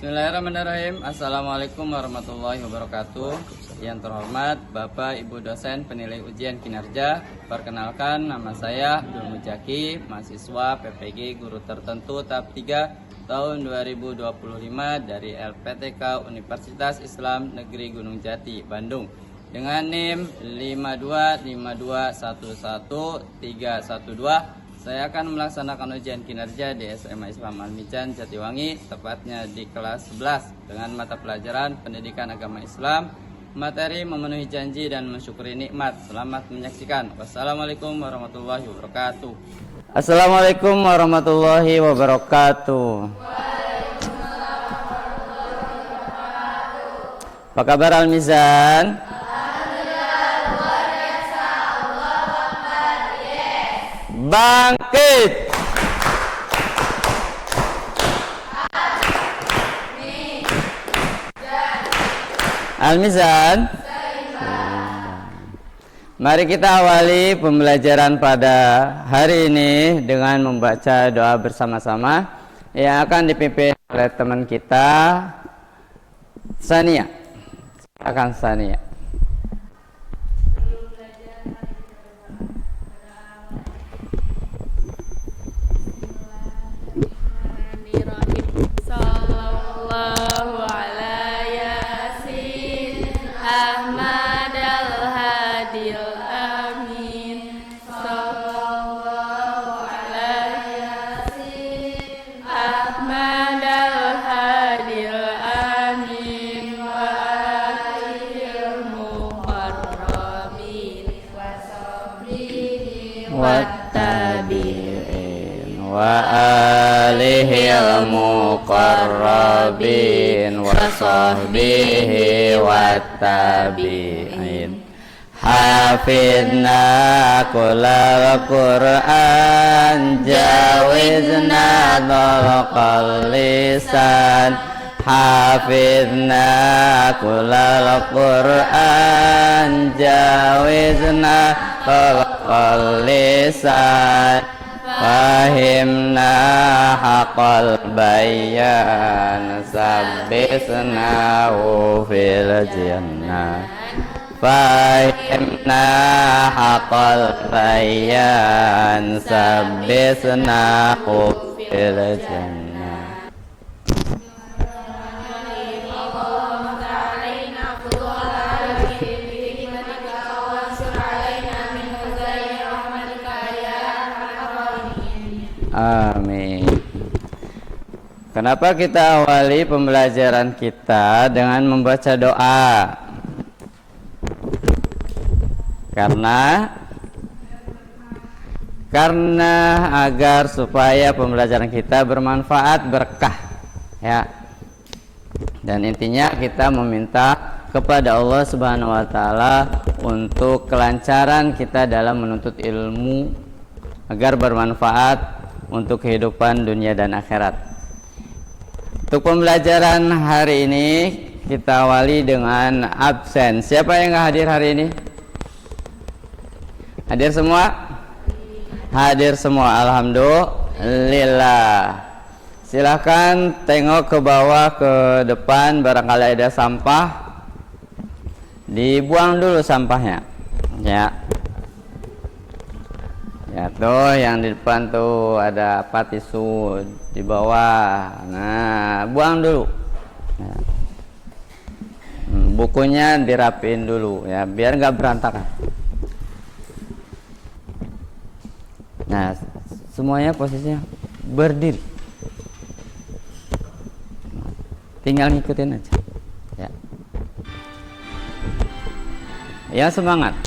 Bismillahirrahmanirrahim. Assalamualaikum warahmatullahi wabarakatuh. Yang terhormat Bapak Ibu dosen penilai ujian kinerja, perkenalkan nama saya Abdul Mujaki, mahasiswa PPG Guru Tertentu tahap 3 tahun 2025 dari LPTK Universitas Islam Negeri Gunung Jati, Bandung, dengan NIM 525211312. Saya akan melaksanakan ujian kinerja di SMA Islam Al-Mijan Jatiwangi, tepatnya di kelas 11 dengan mata pelajaran Pendidikan Agama Islam, materi memenuhi janji dan mensyukuri nikmat. Selamat menyaksikan. Wassalamualaikum warahmatullahi wabarakatuh. Assalamualaikum warahmatullahi wabarakatuh. Apa kabar Al-Mizan? Bangkit. Al-Mizan. Mari kita awali pembelajaran pada hari ini dengan membaca doa bersama-sama yang akan dipimpin oleh teman kita Sania. Silakan Sania. Sallallahu ala Yasin Ahmad al-Hadil Amin. Sallallahu ala Yasin Ahmad al-Hadil Amin wa alihil muqarrabin wa sabrihi wa tabi'in wa alihil muqarrabin wa sahbihi wa tabi'in. Hafidna kullal Qur'an, jawizna dhalqal lisan. Hafidna kullal Qur'an, jawizna dhalqal lisan. Fahimna haqqal bayan, sabbisnahu fil jannah. Fahimna haqqal bayan, sabbisnahu fil jannah. Amin. Kenapa kita awali pembelajaran kita dengan membaca doa? Karena agar supaya pembelajaran kita bermanfaat, berkah, ya. Dan intinya kita meminta kepada Allah Subhanahu wa taala untuk kelancaran kita dalam menuntut ilmu agar bermanfaat untuk kehidupan dunia dan akhirat. Untuk pembelajaran hari ini kita awali dengan absen. Siapa yang nggak hadir hari ini? Hadir semua? Hadir semua, alhamdulillah. Silahkan tengok ke bawah, ke depan, barangkali ada sampah, dibuang dulu sampahnya, ya. Ya tuh yang di depan tuh ada apa, tisu di bawah. Nah, buang dulu. Nah. Bukunya dirapiin dulu ya, biar nggak berantakan. Nah, semuanya posisinya berdiri. Tinggal ngikutin aja. Ya. Ya, semangat.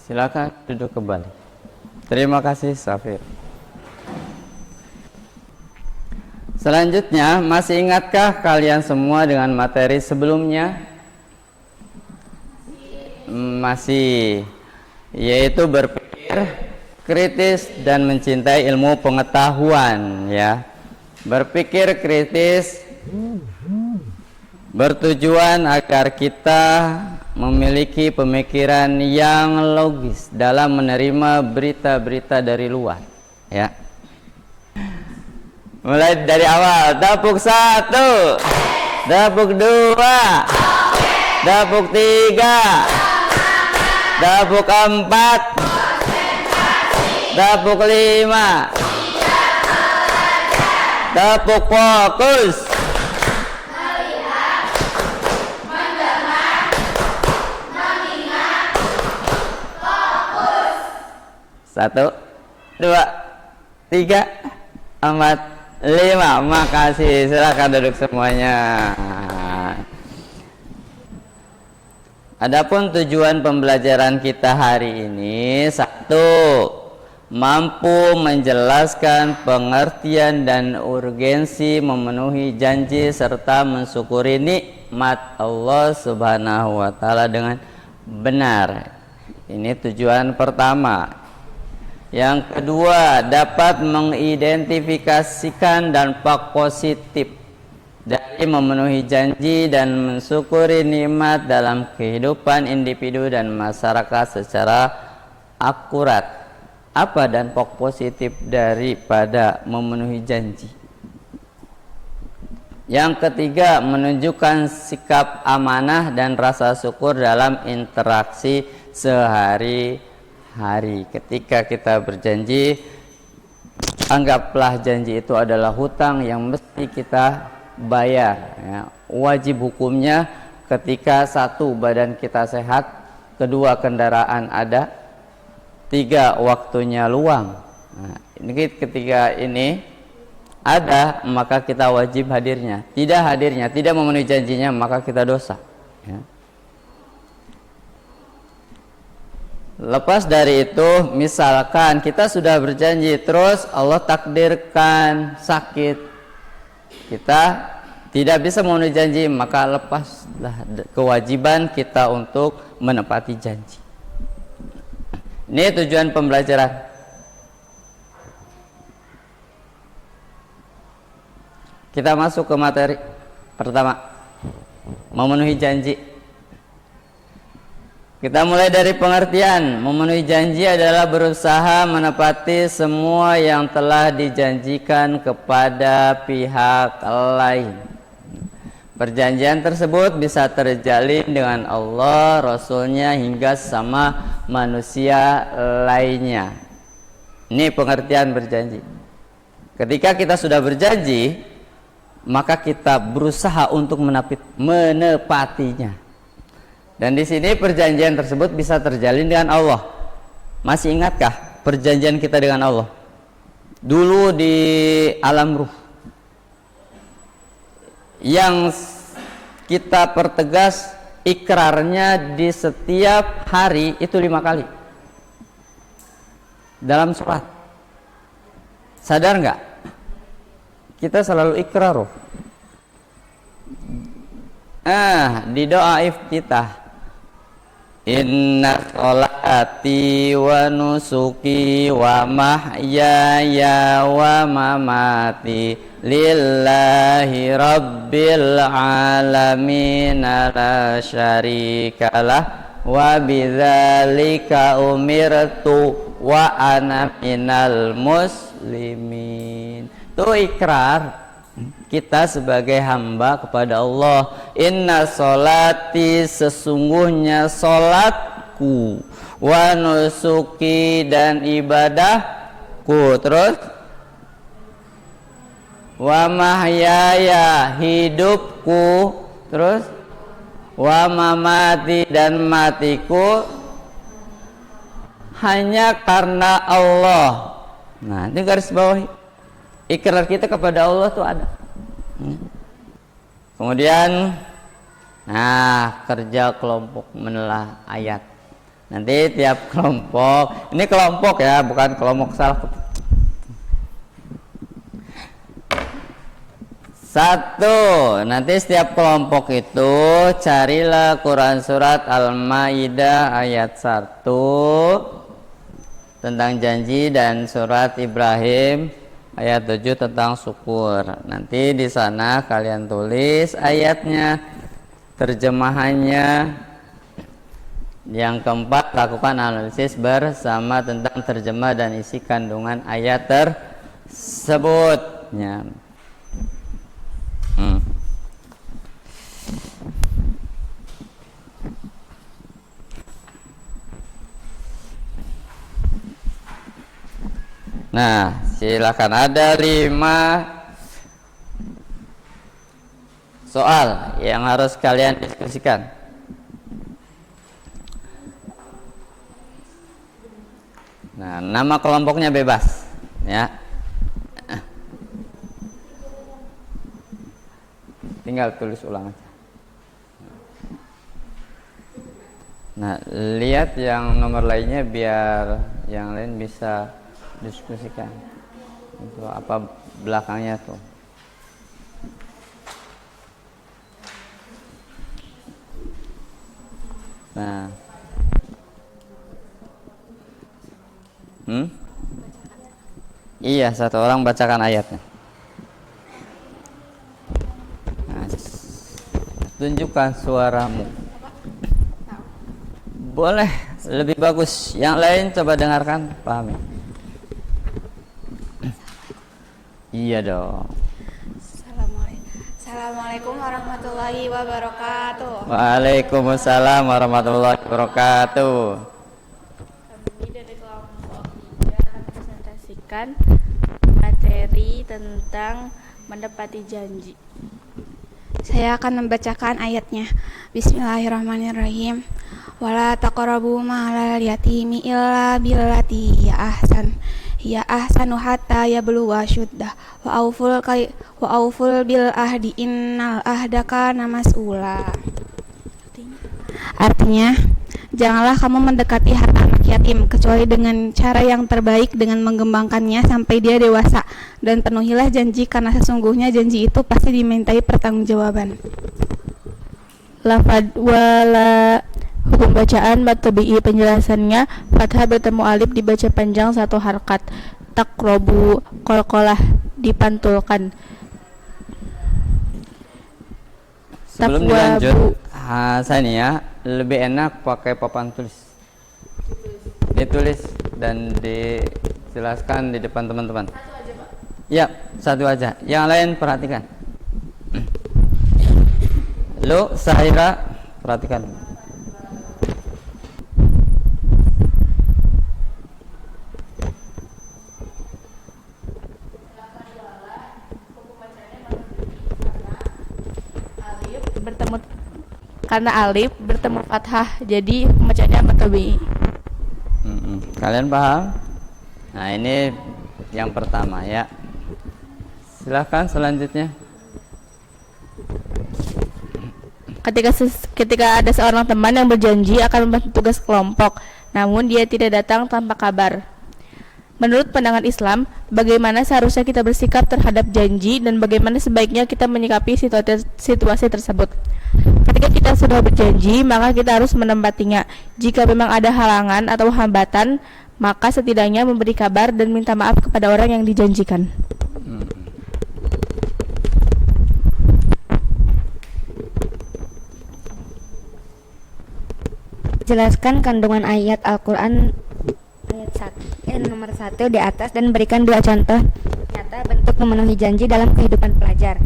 Silakan duduk kembali. Terima kasih Safir. Selanjutnya, masih ingatkah kalian semua dengan materi sebelumnya? Masih, yaitu berpikir kritis dan mencintai ilmu pengetahuan, ya. Berpikir kritis bertujuan agar kita memiliki pemikiran yang logis dalam menerima berita-berita dari luar, ya. Mulai dari awal, dapuk 1, dapuk 2, dapuk 3, dapuk 4, dapuk 5, dapuk fokus, satu, dua, tiga, empat, lima. Makasih. Silakan duduk semuanya. Adapun tujuan pembelajaran kita hari ini, satu, mampu menjelaskan pengertian dan urgensi memenuhi janji serta mensyukuri nikmat Allah Subhanahu wa taala dengan benar. Ini tujuan pertama. Yang kedua, dapat mengidentifikasikan dampak positif dari memenuhi janji dan mensyukuri nikmat dalam kehidupan individu dan masyarakat secara akurat. Apa dampak positif daripada memenuhi janji? Yang ketiga, menunjukkan sikap amanah dan rasa syukur dalam interaksi sehari-hari. Ketika kita berjanji, anggaplah janji itu adalah hutang yang mesti kita bayar, ya. Wajib hukumnya ketika satu, badan kita sehat, kedua, kendaraan ada, tiga, waktunya luang. Nah, ini ketika ini ada, maka kita wajib hadirnya. Tidak hadirnya, tidak memenuhi janjinya, maka kita dosa, ya. Lepas dari itu, misalkan kita sudah berjanji, terus Allah takdirkan sakit, kita tidak bisa memenuhi janji, maka lepaslah kewajiban kita untuk menepati janji. Ini tujuan pembelajaran. Kita masuk ke materi pertama, memenuhi janji. Kita mulai dari pengertian. Memenuhi janji adalah berusaha menepati semua yang telah dijanjikan kepada pihak lain. Perjanjian tersebut bisa terjalin dengan Allah, Rasulnya, hingga sama manusia lainnya. Ini pengertian berjanji. Ketika kita sudah berjanji, maka kita berusaha untuk menepatinya. Dan di sini perjanjian tersebut bisa terjalin dengan Allah. Masih ingatkah perjanjian kita dengan Allah? Dulu di alam ruh, yang kita pertegas ikrarnya di setiap hari itu 5 kali dalam sholat. Sadar nggak? Kita selalu ikrar. Di doa iftitah, inna sholati wa nusuki wa mahyaya wa mamati lillahi rabbil alamin la syarikalah wa bidzalika umirtu wa ana minal muslimin. Itu ikrar kita sebagai hamba kepada Allah. Inna sholati, sesungguhnya sholatku, wa nusuki, dan ibadahku, terus wa mahyaya, hidupku, terus wa mamati, dan matiku, hanya karena Allah. Nah, ini garis bawahi. Ikrar kita kepada Allah tuh ada. Kemudian, kerja kelompok menelah ayat. Nanti tiap kelompok, ini kelompok ya, bukan kelompok salah. Satu, nanti setiap kelompok itu carilah Quran surat Al-Maidah ayat 1 tentang janji dan surat Ibrahim ayat 7 tentang syukur. Nanti di sana kalian tulis ayatnya, terjemahannya. Yang keempat, lakukan analisis bersama tentang terjemah dan isi kandungan ayat tersebutnya. Nah, silakan, ada 5 soal yang harus kalian diskusikan. Nah, nama kelompoknya bebas, ya. Tinggal tulis ulang aja. Nah, lihat yang nomor lainnya biar yang lain bisa diskusikan. Itu apa belakangnya tuh. Nah. Iya, satu orang bacakan ayatnya. Nah, tunjukkan suaramu. Boleh, lebih bagus. Yang lain coba dengarkan, pahami. Iya dong. Assalamualaikum warahmatullahi wabarakatuh. Waalaikumsalam warahmatullahi wabarakatuh. Kami dari kelompok 3 akan presentasikan materi tentang mendepati janji. Saya akan membacakan ayatnya. Bismillahirrahmanirrahim. Wala taqrabu ma'al yatimi illa billati hiya ahsanu hatta yablugha syuddah wa auful bil ahdi innal ahda kana mas'ula. Artinya, janganlah kamu mendekati harta anak yatim kecuali dengan cara yang terbaik, dengan mengembangkannya sampai dia dewasa, dan penuhilah janji karena sesungguhnya janji itu pasti dimintai pertanggungjawaban. Lafad wala, hukum bacaan matabi'i, penjelasannya fathah bertemu alif dibaca panjang 1 harkat. Takrobu, qalqalah dipantulkan. Sebelum dilanjut, Hasania lebih enak pakai papan tulis. Ditulis dan dijelaskan di depan teman-teman. Ya, satu aja. Yang lain perhatikan. Lu, Sahira, perhatikan. Karena alif bertemu fathah, jadi pembacanya matabi. Kalian paham? Nah, ini yang pertama ya. Silahkan selanjutnya. Ketika ada seorang teman yang berjanji akan membantu tugas kelompok, namun dia tidak datang tanpa kabar. Menurut pandangan Islam, bagaimana seharusnya kita bersikap terhadap janji dan bagaimana sebaiknya kita menyikapi situasi tersebut? Ketika kita sudah berjanji, maka kita harus menempatinya. Jika memang ada halangan atau hambatan, maka setidaknya memberi kabar dan minta maaf kepada orang yang dijanjikan. Jelaskan kandungan ayat Al-Quran ayat nomor 1 di atas dan berikan 2 contoh nyata bentuk memenuhi janji dalam kehidupan pelajar.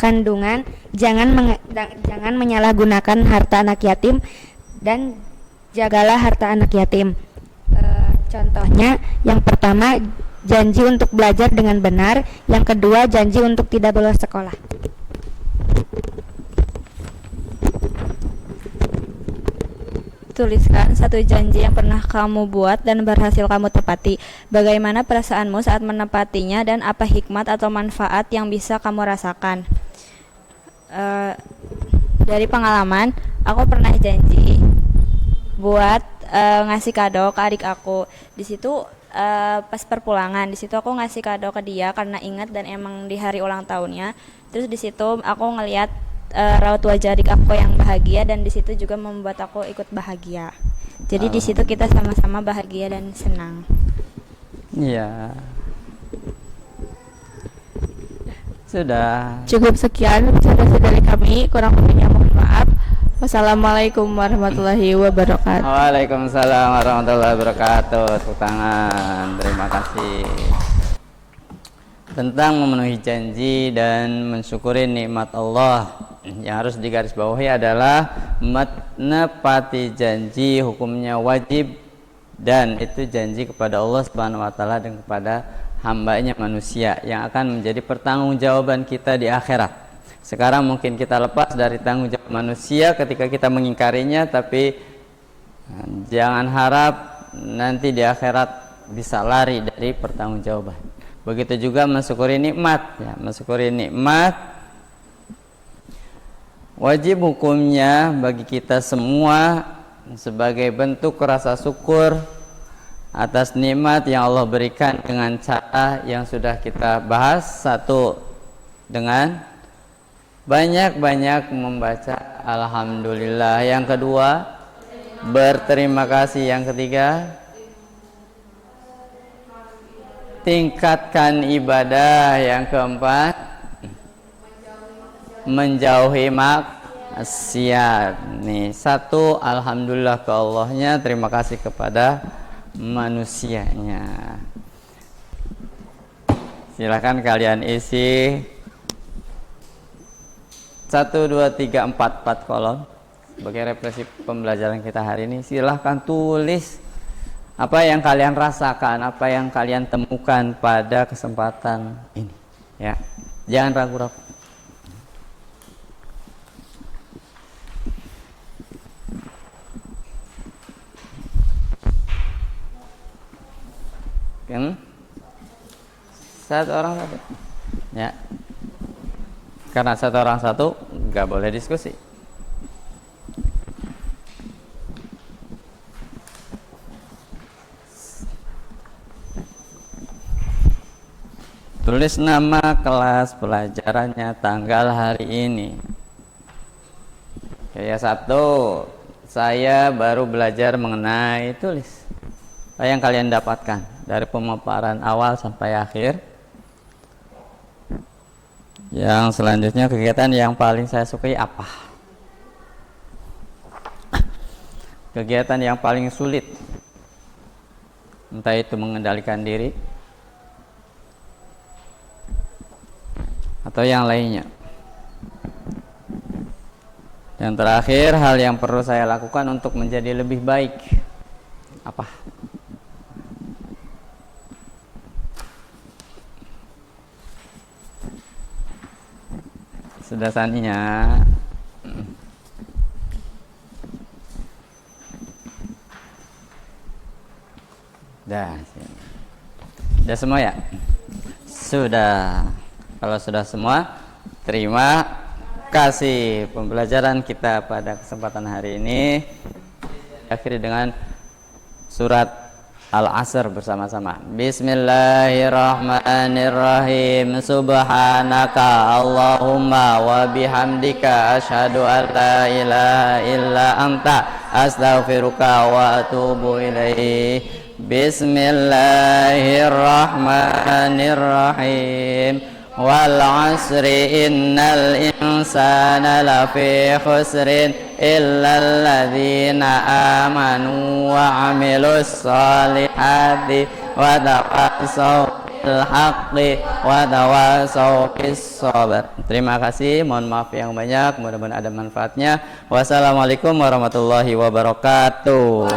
Kandungan jangan menyalahgunakan harta anak yatim dan jagalah harta anak yatim. Contohnya, yang pertama janji untuk belajar dengan benar, yang kedua janji untuk tidak bolos sekolah. Tuliskan 1 janji yang pernah kamu buat dan berhasil kamu tepati. Bagaimana perasaanmu saat menepatinya dan apa hikmat atau manfaat yang bisa kamu rasakan? Dari pengalaman, aku pernah janji buat ngasih kado ke adik aku. Di situ pas perpulangan, di situ aku ngasih kado ke dia karena ingat dan emang di hari ulang tahunnya. Terus di situ aku ngelihat raut wajah adik aku yang bahagia, dan di situ juga membuat aku ikut bahagia. Jadi di situ kita sama-sama bahagia dan senang. Iya. Sudah. Cukup sekian presentasi dari kami, kurang lebihnya mohon maaf. Wassalamualaikum warahmatullahi wabarakatuh. Waalaikumsalam warahmatullahi wabarakatuh. Tepuk tangan. Terima kasih. Tentang memenuhi janji dan mensyukuri nikmat Allah, yang harus digarisbawahi adalah menepati janji hukumnya wajib, dan itu janji kepada Allah Subhanahu wa taala dan kepada hambanya manusia yang akan menjadi pertanggungjawaban kita di akhirat. Sekarang mungkin kita lepas dari tanggung jawab manusia ketika kita mengingkarinya, tapi jangan harap nanti di akhirat bisa lari dari pertanggungjawaban. Begitu juga mensyukuri nikmat, ya, mensyukuri nikmat wajib hukumnya bagi kita semua sebagai bentuk rasa syukur atas nikmat yang Allah berikan dengan cara yang sudah kita bahas. Satu, dengan banyak-banyak membaca alhamdulillah. Yang kedua, berterima kasih. Yang ketiga, tingkatkan ibadah. Yang keempat, menjauhi maksiat. Nih, satu, alhamdulillah ke Allahnya, terima kasih kepada manusianya. Silakan kalian isi 1, 2, 3, 4 kolom sebagai referensi pembelajaran kita hari ini. Silahkan tulis apa yang kalian rasakan, apa yang kalian temukan pada kesempatan ini, ya. Jangan ragu-ragu. Kan? Satu orang satu, ya. Karena satu orang satu, nggak boleh diskusi. Tulis nama kelas pelajarannya, tanggal hari ini. Kayak satu, saya baru belajar mengenai, tulis apa yang kalian dapatkan dari pemaparan awal sampai akhir. Yang selanjutnya, kegiatan yang paling saya sukai apa? Kegiatan yang paling sulit, entah itu mengendalikan diri atau yang lainnya. Yang terakhir, hal yang perlu saya lakukan untuk menjadi lebih baik apa? Sudah saninya. Sudah semua ya? Sudah. Kalau sudah semua, terima kasih. Pembelajaran kita pada kesempatan hari ini diakhiri dengan surat Al-Asr bersama-sama. Bismillahirrahmanirrahim. Subhanaka Allahumma wa bihamdika asyhadu an la ilaha illa anta astaghfiruka wa atubu ilaih. Bismillahirrahmanirrahim. Wal 'asri innal insana lafi khusrin illal ladzina amanu wa 'amilus solihati wa tawassaw bil haqqi wa tawassaw bis sabr. Terima kasih, mohon maaf yang banyak, mudah-mudahan ada manfaatnya. Wassalamualaikum warahmatullahi wabarakatuh.